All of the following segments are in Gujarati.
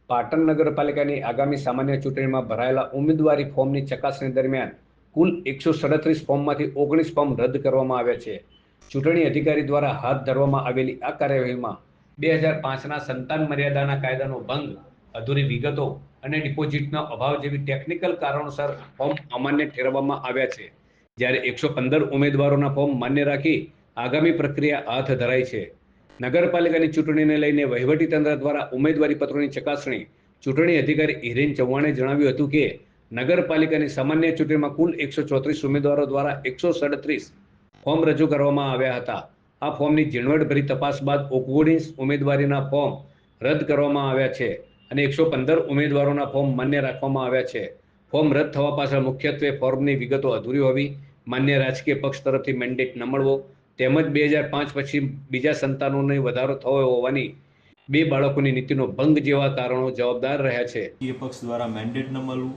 પાટણ નગરપાલિકાની આગામી સામાન્ય ચૂંટણીમાં ભરાયેલા ઉમેદવારી ફોર્મની ચકાસણી દરમિયાન કુલ 137 ફોર્મમાંથી 19 ફોર્મ રદ કરવામાં આવ્યા છે. ચૂંટણી અધિકારી દ્વારા હાથ ધરવામાં આવેલી આ કાર્યવાહીમાં 2005ના સંતાન મર્યાદાના કાયદાનો ભંગ, અધૂરી વિગતો અને ડિપોઝિટનો અભાવ જેવી ટેકનિકલ કારણોસર ફોર્મ અમાન્ય ઠેરવવામાં આવ્યા છે. જ્યારે 115 ઉમેદવારોના ફોર્મ માન્ય રાખી આગામી પ્રક્રિયા હાથ ધરાઈ છે. નગરપાલિકાની ચૂંટણીને લઈને વહીવટીતંત્ર દ્વારા ઉમેદવારી પત્રોની ચકાસણી ચૂંટણી અધિકારી હિરેન ચૌહાણે જણાવ્યું હતું કે નગરપાલિકાની સામાન્ય ચૂંટણીમાં કુલ 134 ઉમેદવારો દ્વારા 137 ફોર્મ રજૂ કરવામાં આવ્યા હતા. આ ફોર્મની ઝીણવટભરી તપાસ બાદ 19 ઉમેદવારીના ફોર્મ રદ કરવામાં આવ્યા છે અને 115 ઉમેદવારોના ફોર્મ માન્ય રાખવામાં આવ્યા છે. ફોર્મ રદ થવા પાછળ મુખ્યત્વે ફોર્મની વિગતો અધૂરી હોવી, માન્ય રાજકીય પક્ષ તરફથી મેન્ડેટ ન મળવો તેમજ 2005 પછી બીજા સંતાનોનો વધારો થયો હોવાની 2 બાળકોની નીતિનો ભંગ જેવા કારણો જવાબદાર રહ્યા છે. રાજકીય પક્ષ દ્વારા મેન્ડેટ ન મળવું,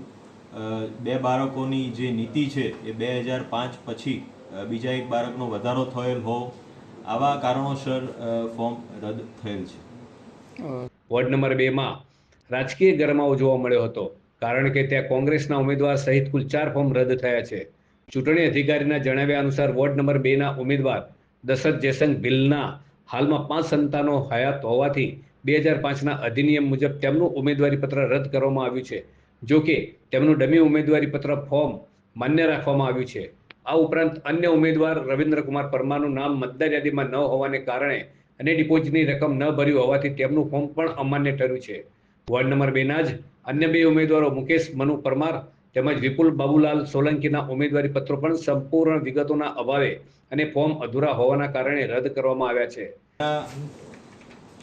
2 બાળકોની જે નીતિ છે એ 2005 પછી બીજા એક બાળકનો વધારો થયેલ હોવો, આવા કારણોસર ફોર્મ રદ થયેલ છે. વોર્ડ નંબર 2માં રાજકીય ગરમાવો જોવા મળ્યો હતો, કારણ કે ત્યાં કોંગ્રેસના ઉમેદવાર સહિત કુલ 4 ફોર્મ રદ થયા છે. ચૂંટણી અધિકારીના જણાવ્યા અનુસાર વોર્ડ નંબર 2ના ઉમેદવાર દશરથ જયસંગ ભીલના હાલમાં 5 સંતાનો હયાત હોવાથી 2005ના અધિનિયમ મુજબ તેમનું ઉમેદવારી પત્ર રદ કરવામાં આવ્યું છે. જો કે તેમનું ડમી ઉમેદવારી પત્ર ફોર્મ માન્ય રાખવામાં આવ્યું છે. આ ઉપરાંત અન્ય ઉમેદવાર રવિન્દ્રકુમાર પરમારનું નામ મતદાર યાદીમાં ન હોવાને કારણે અને ડિપોઝિટની રકમ ન ભર્યું હોવાથી તેમનું ફોર્મ પણ અમાન્ય ઠર્યું છે. વોર્ડ નંબર 2ના જ અન્ય 2 ઉમેદવારો મુકેશ મનુ પરમાર તેમજ વિપુલ બાબુલાલ સોલંકીના ઉમેદવારી પત્રો પણ સંપૂર્ણ વિગતોના અભાવે અને ફોર્મ અધૂરા હોવાના કારણે રદ કરવામાં આવ્યા છે.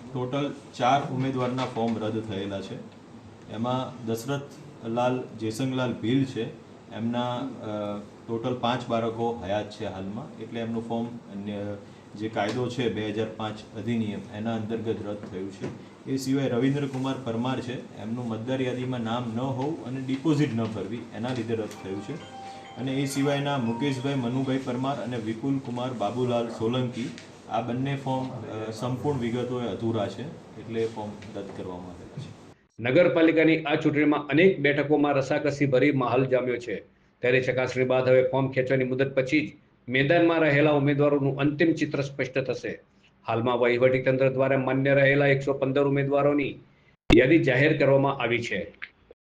ટોટલ 4 ઉમેદવારના ફોર્મ રદ થયેલા છે. એમાં દશરથલાલ જયસંગલાલ ભીલ છે, એમના ટોટલ 5 બાળકો હયાત છે હાલમાં, એટલે એમનું ફોર્મ જે કાયદો છે 2005 અધિનિયમ એના અંતર્ગત રદ થયું છે. એ સિવાય રવિન્દ્રકુમાર પરમાર છે, એમનું મતદાર યાદીમાં નામ ન હોવું અને ડિપોઝિટ ન ભરવી એના લીધે રદ થયું છે. અને એ સિવાયના મુકેશભાઈ મનુભાઈ પરમાર અને વિપુલ કુમાર બાબુલાલ સોલંકી, આ બંને ફોર્મ સંપૂર્ણ વિગતો અધૂરા છે, એટલે ફોર્મ રદ કરવામાં આવેલા છે. નગરપાલિકાની આ ચૂંટણીમાં અનેક બેઠકોમાં રસાકસી ભરી માહોલ જામ્યો છે. ત્યારે ચકાસણી બાદ હવે ફોર્મ ખેંચવાની મુદત પછી જ મેદાનમાં રહેલા ઉમેદવારોનું અંતિમ ચિત્ર સ્પષ્ટ થશે. હાલમાં વહીવટીતંત્ર દ્વારા માન્ય રહેલા 115 ઉમેદવારોની યાદી જાહેર કરવામાં આવી છે.